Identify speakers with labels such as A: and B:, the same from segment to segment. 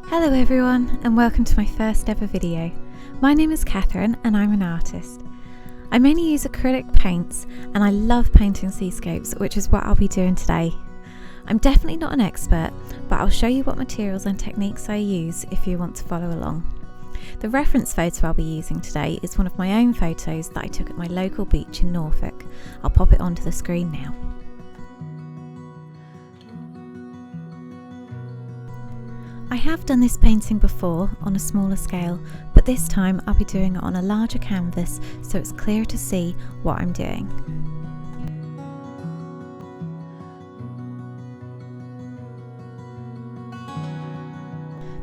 A: Hello everyone and welcome to my first ever video. My name is Catherine and I'm an artist. I mainly use acrylic paints and I love painting seascapes, which is what I'll be doing today. I'm definitely not an expert, but I'll show you what materials and techniques I use if you want to follow along. The reference photo I'll be using today is one of my own photos that I took at my local beach in Norfolk. I'll pop it onto the screen now. I have done this painting before on a smaller scale, but this time I'll be doing it on a larger canvas so it's clearer to see what I'm doing.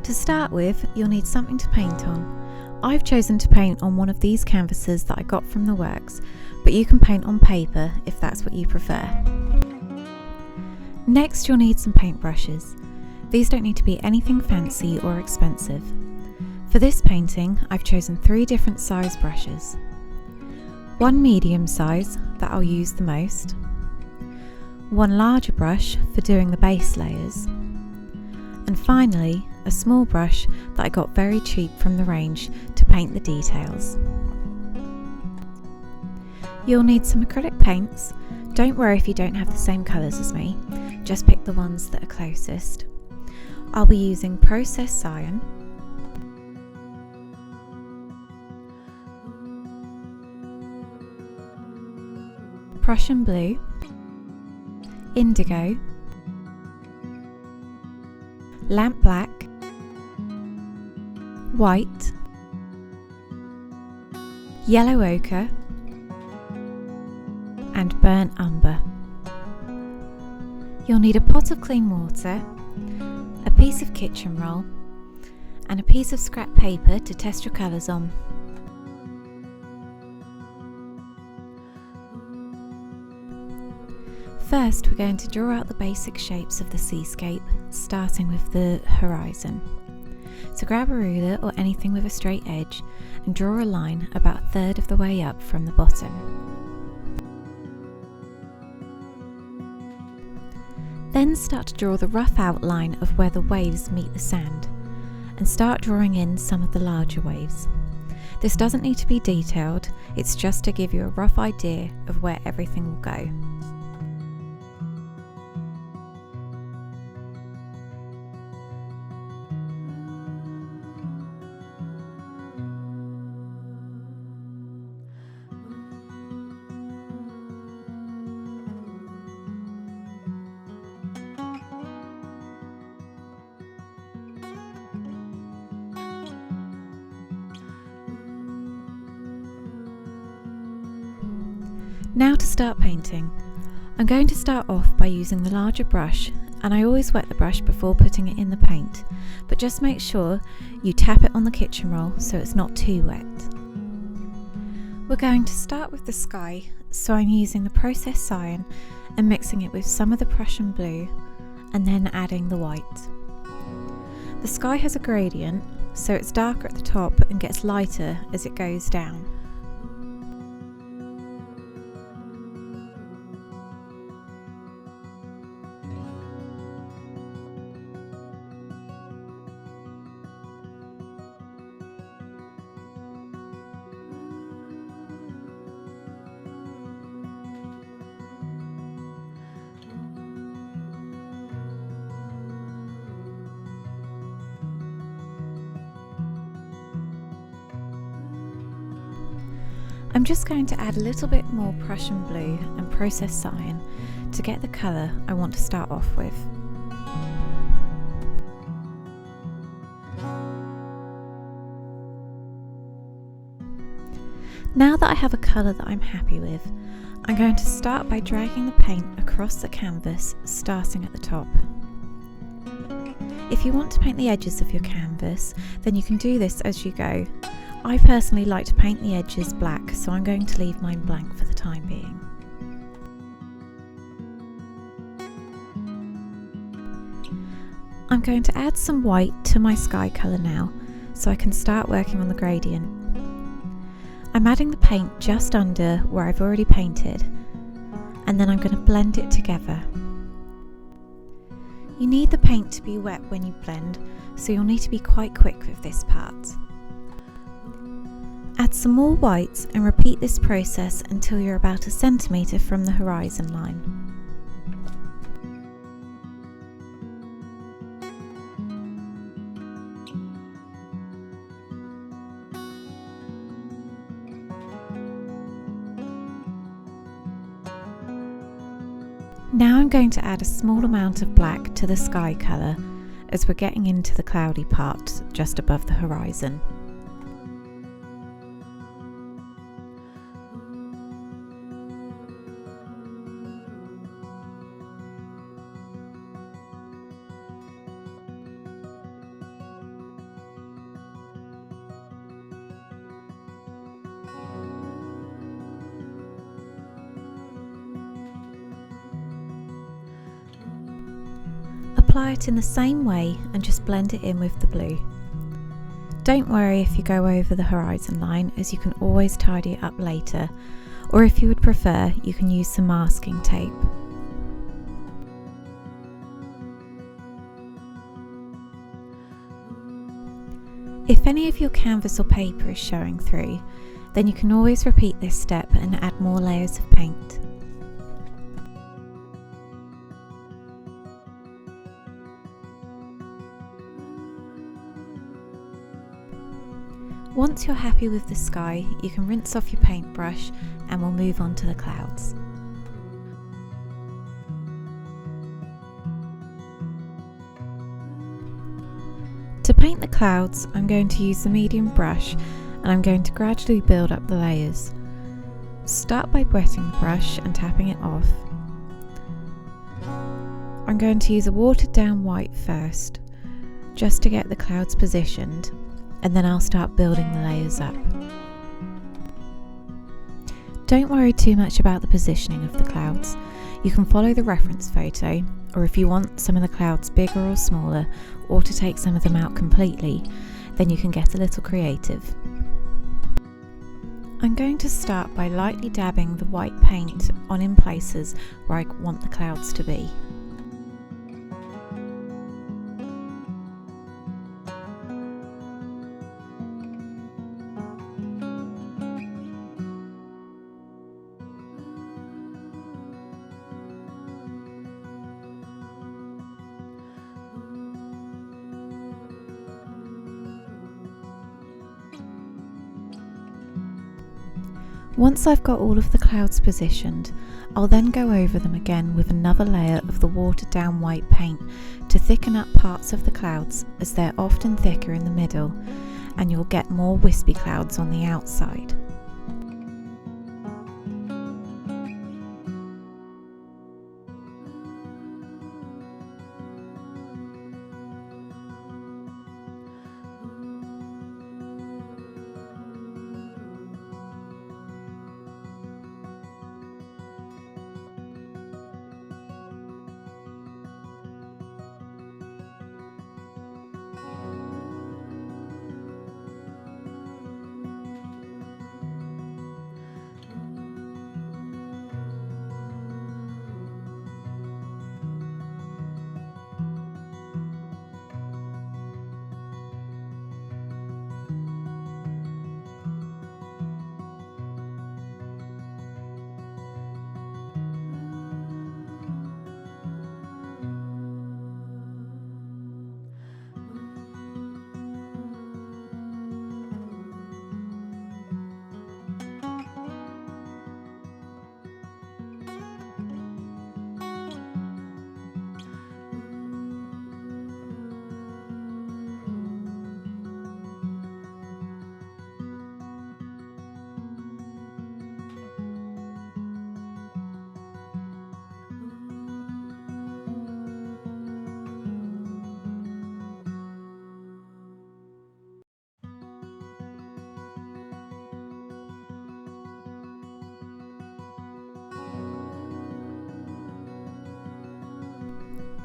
A: To start with, you'll need something to paint on. I've chosen to paint on one of these canvases that I got from the works, but you can paint on paper if that's what you prefer. Next, you'll need some paint brushes. These don't need to be anything fancy or expensive. For this painting, I've chosen 3 different size brushes. One medium size that I'll use the most, one larger brush for doing the base layers, and finally a small brush that I got very cheap from the range to paint the details. You'll need some acrylic paints. Don't worry if you don't have the same colours as me, just pick the ones that are closest. I'll be using processed cyan, Prussian blue, indigo, lamp black, white, yellow ochre, and burnt umber. You'll need a pot of clean water, a piece of kitchen roll, and a piece of scrap paper to test your colours on. First, we're going to draw out the basic shapes of the seascape, starting with the horizon. So grab a ruler or anything with a straight edge and draw a line about 1/3 of the way up from the bottom. Then start to draw the rough outline of where the waves meet the sand, and start drawing in some of the larger waves. This doesn't need to be detailed, it's just to give you a rough idea of where everything will go. Now to start painting. I'm going to start off by using the larger brush, and I always wet the brush before putting it in the paint, but just make sure you tap it on the kitchen roll so it's not too wet. We're going to start with the sky, so I'm using the processed cyan and mixing it with some of the Prussian blue and then adding the white. The sky has a gradient, so it's darker at the top and gets lighter as it goes down. I'm just going to add a little bit more Prussian blue and processed cyan to get the colour I want to start off with. Now that I have a colour that I'm happy with, I'm going to start by dragging the paint across the canvas, starting at the top. If you want to paint the edges of your canvas, then you can do this as you go. I personally like to paint the edges black, so I'm going to leave mine blank for the time being. I'm going to add some white to my sky colour now, so I can start working on the gradient. I'm adding the paint just under where I've already painted, and then I'm going to blend it together. You need the paint to be wet when you blend, so you'll need to be quite quick with this part. Add some more whites and repeat this process until you're about 1 centimetre from the horizon line. Now I'm going to add a small amount of black to the sky colour as we're getting into the cloudy part just above the horizon. Apply it in the same way and just blend it in with the blue. Don't worry if you go over the horizon line, as you can always tidy it up later, or if you would prefer, you can use some masking tape. If any of your canvas or paper is showing through, then you can always repeat this step and add more layers of paint. Once you're happy with the sky, you can rinse off your paintbrush and we'll move on to the clouds. To paint the clouds, I'm going to use the medium brush and I'm going to gradually build up the layers. Start by wetting the brush and tapping it off. I'm going to use a watered down white first, just to get the clouds positioned, and then I'll start building the layers up. Don't worry too much about the positioning of the clouds. You can follow the reference photo, or if you want some of the clouds bigger or smaller, or to take some of them out completely, then you can get a little creative. I'm going to start by lightly dabbing the white paint on in places where I want the clouds to be. Once I've got all of the clouds positioned, I'll then go over them again with another layer of the watered down white paint to thicken up parts of the clouds, as they're often thicker in the middle and you'll get more wispy clouds on the outside.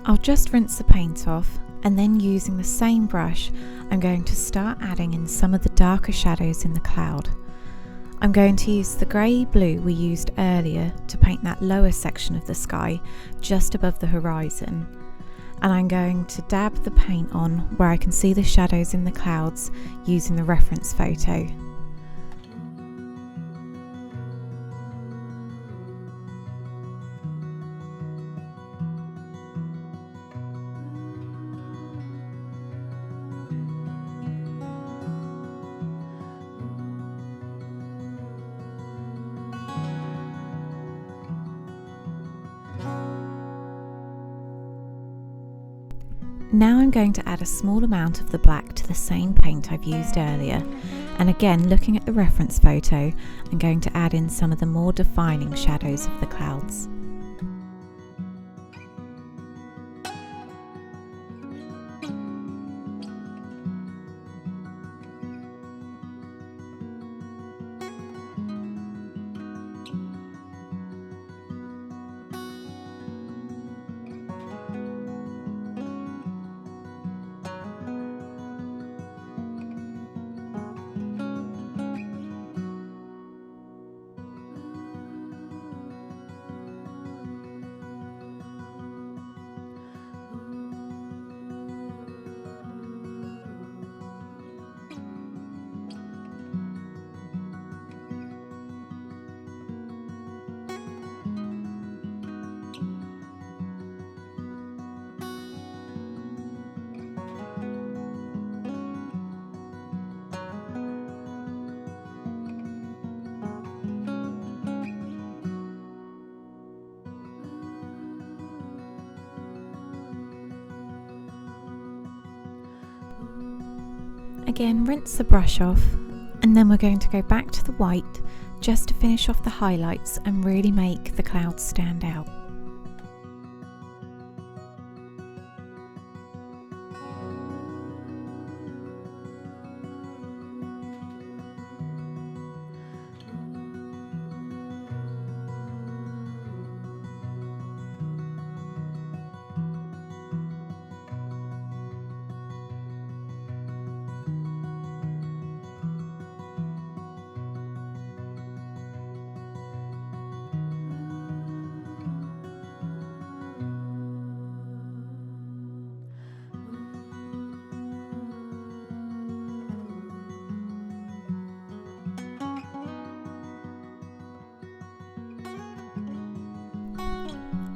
A: I'll just rinse the paint off, and then using the same brush, I'm going to start adding in some of the darker shadows in the cloud. I'm going to use the grey blue we used earlier to paint that lower section of the sky just above the horizon, and I'm going to dab the paint on where I can see the shadows in the clouds using the reference photo. Now I'm going to add a small amount of the black to the same paint I've used earlier, and again, looking at the reference photo, I'm going to add in some of the more defining shadows of the clouds. Again, rinse the brush off, and then we're going to go back to the white just to finish off the highlights and really make the clouds stand out.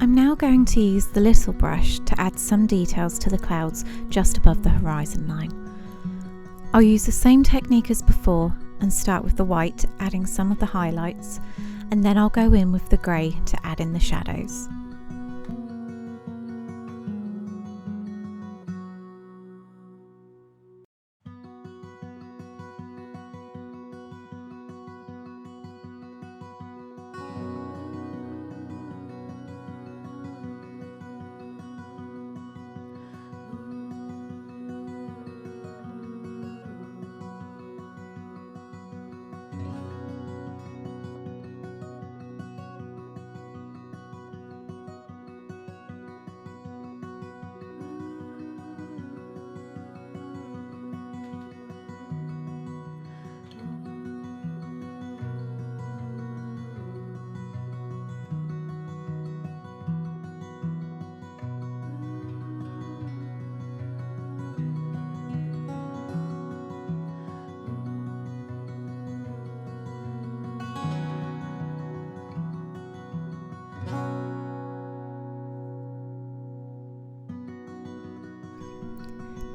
A: I'm now going to use the little brush to add some details to the clouds just above the horizon line. I'll use the same technique as before and start with the white, adding some of the highlights, and then I'll go in with the grey to add in the shadows.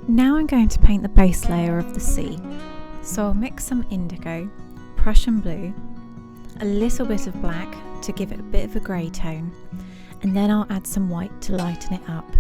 A: Now I'm going to paint the base layer of the sea, so I'll mix some indigo, Prussian blue, a little bit of black to give it a bit of a grey tone, and then I'll add some white to lighten it up.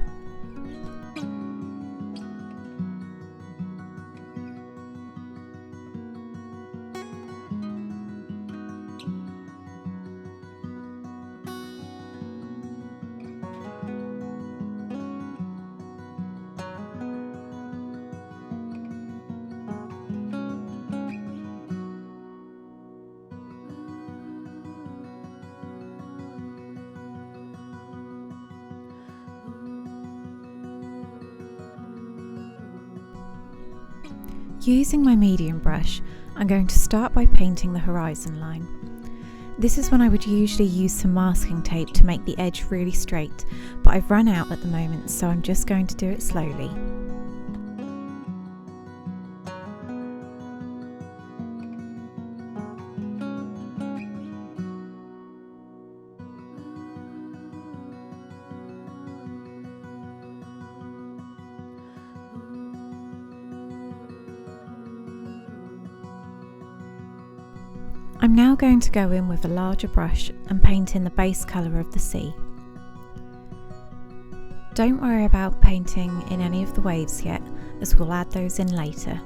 A: Using my medium brush, I'm going to start by painting the horizon line. This is when I would usually use some masking tape to make the edge really straight, but I've run out at the moment, so I'm just going to do it slowly. I'm now going to go in with a larger brush and paint in the base colour of the sea. Don't worry about painting in any of the waves yet, as we'll add those in later.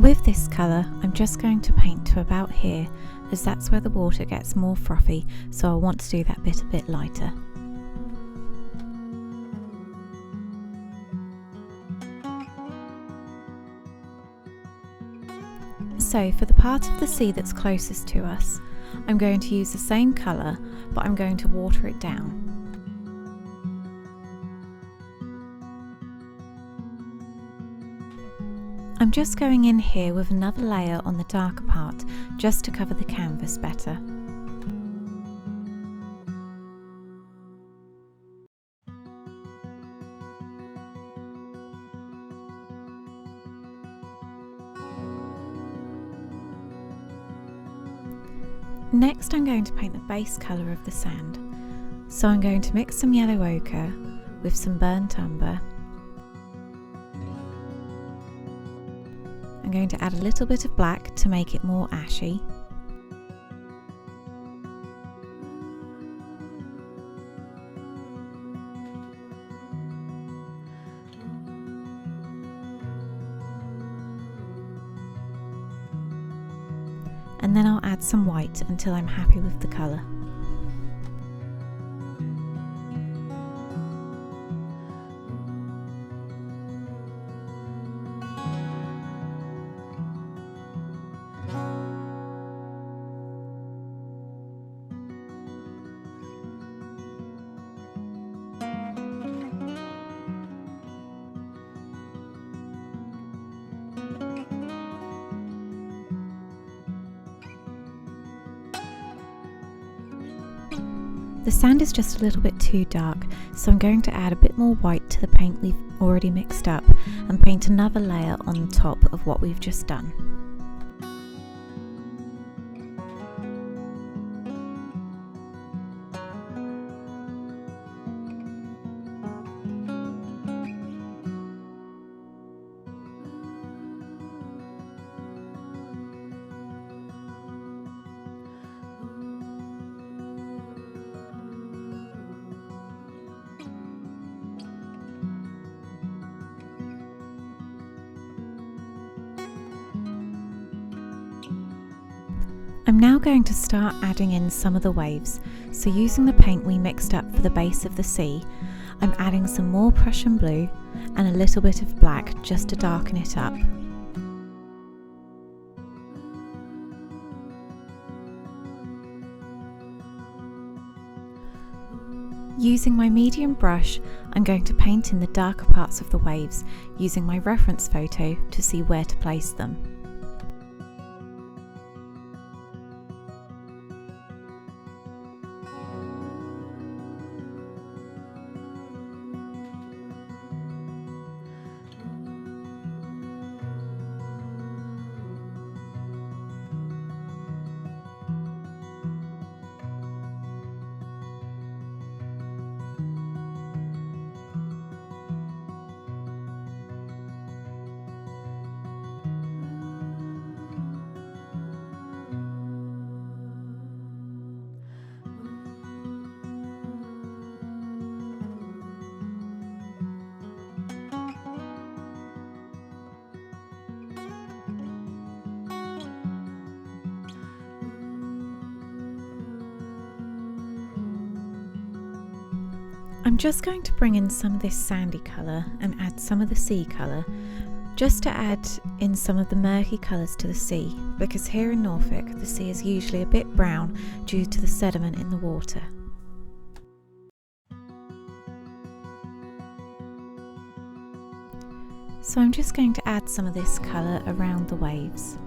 A: With this colour, I'm just going to paint to about here, as that's where the water gets more frothy, so I want to do that bit a bit lighter. So for the part of the sea that's closest to us, I'm going to use the same colour, but I'm going to water it down. I'm just going in here with another layer on the darker part, just to cover the canvas better. Next I'm going to paint the base colour of the sand. So I'm going to mix some yellow ochre with some burnt umber. I'm going to add a little bit of black to make it more ashy. And then I'll add some white until I'm happy with the colour. The sand is just a little bit too dark, so I'm going to add a bit more white to the paint we've already mixed up and paint another layer on top of what we've just done. I'm now going to start adding in some of the waves, so using the paint we mixed up for the base of the sea, I'm adding some more Prussian blue and a little bit of black just to darken it up. Using my medium brush, I'm going to paint in the darker parts of the waves, using my reference photo to see where to place them. I'm just going to bring in some of this sandy colour and add some of the sea colour, just to add in some of the murky colours to the sea, because here in Norfolk the sea is usually a bit brown due to the sediment in the water. So I'm just going to add some of this colour around the waves.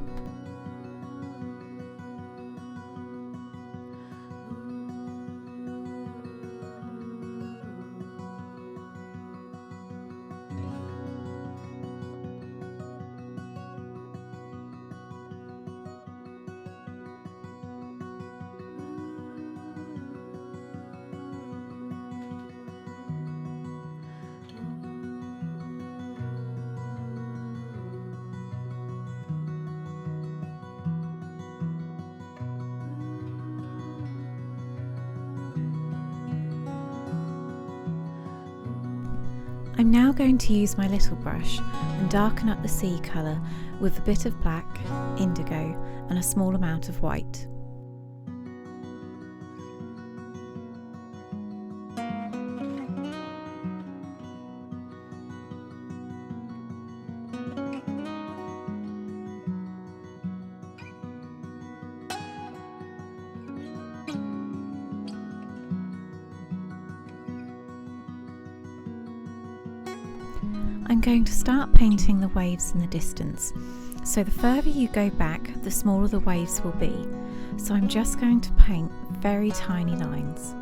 A: I'm now going to use my little brush and darken up the sea colour with a bit of black, indigo and a small amount of white. I'm going to start painting the waves in the distance, so the further you go back, the smaller the waves will be. So I'm just going to paint very tiny lines.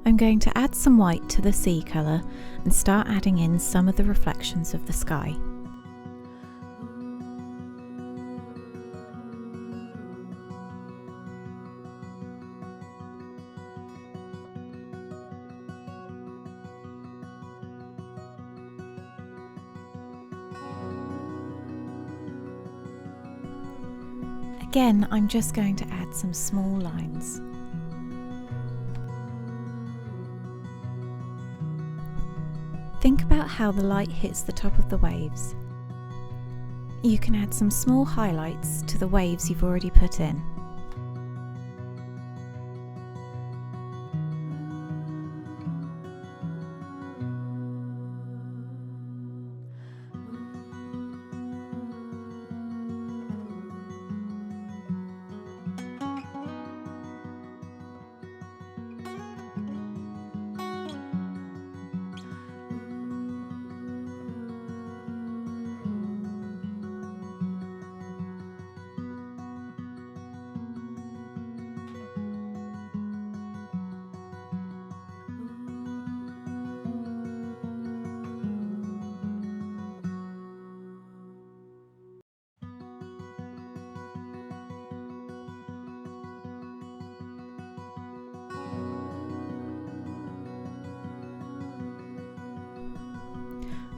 A: I'm going to add some white to the sea colour and start adding in some of the reflections of the sky. Again, I'm just going to add some small lines. Think about how the light hits the top of the waves. You can add some small highlights to the waves you've already put in.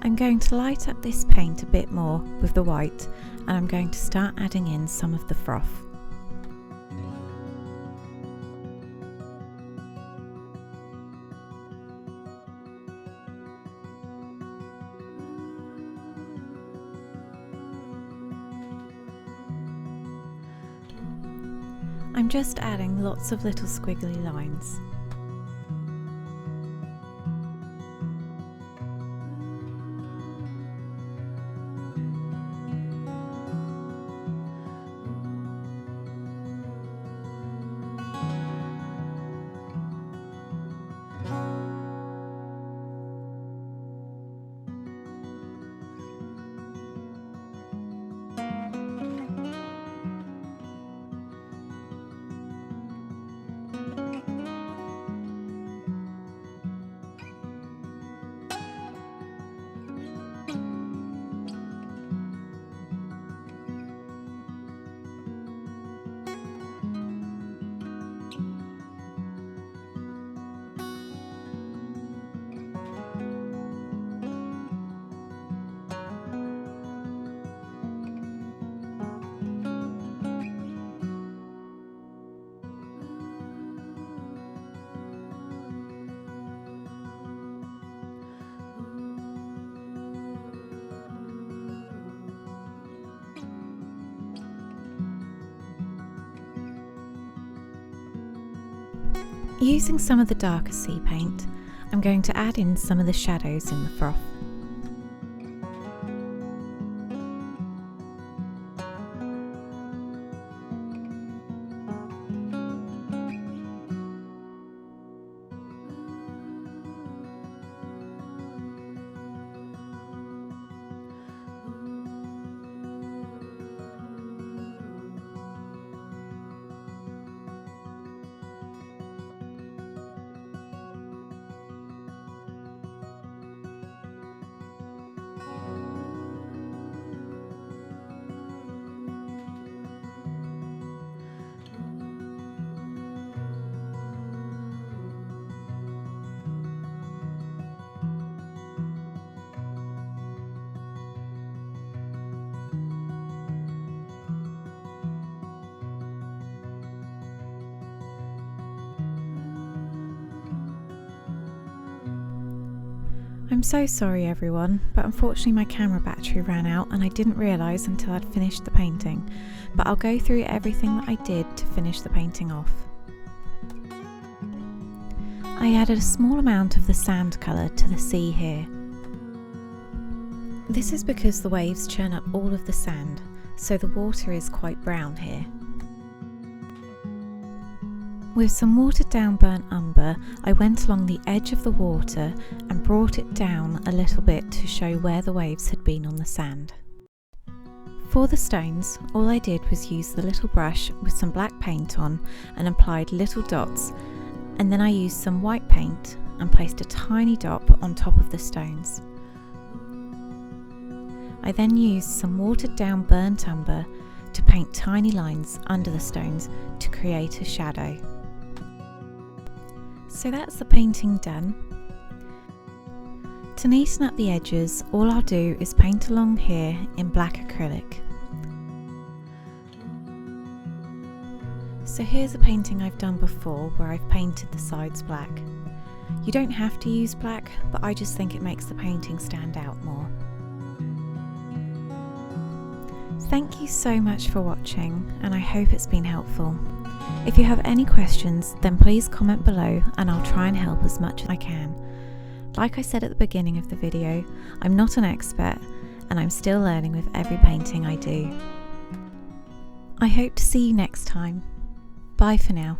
A: I'm going to light up this paint a bit more with the white, and I'm going to start adding in some of the froth. I'm just adding lots of little squiggly lines. Using some of the darker sea paint, I'm going to add in some of the shadows in the froth. I'm so sorry everyone, but unfortunately my camera battery ran out and I didn't realise until I'd finished the painting, but I'll go through everything that I did to finish the painting off. I added a small amount of the sand colour to the sea here. This is because the waves churn up all of the sand, so the water is quite brown here. With some watered down burnt umber, I went along the edge of the water and brought it down a little bit to show where the waves had been on the sand. For the stones, all I did was use the little brush with some black paint on and applied little dots, and then I used some white paint and placed a tiny dot on top of the stones. I then used some watered down burnt umber to paint tiny lines under the stones to create a shadow. So that's the painting done. To neaten up the edges, all I'll do is paint along here in black acrylic. So here's a painting I've done before where I've painted the sides black. You don't have to use black, but I just think it makes the painting stand out more. Thank you so much for watching, and I hope it's been helpful. If you have any questions, then please comment below and I'll try and help as much as I can. Like I said at the beginning of the video, I'm not an expert and I'm still learning with every painting I do. I hope to see you next time. Bye for now.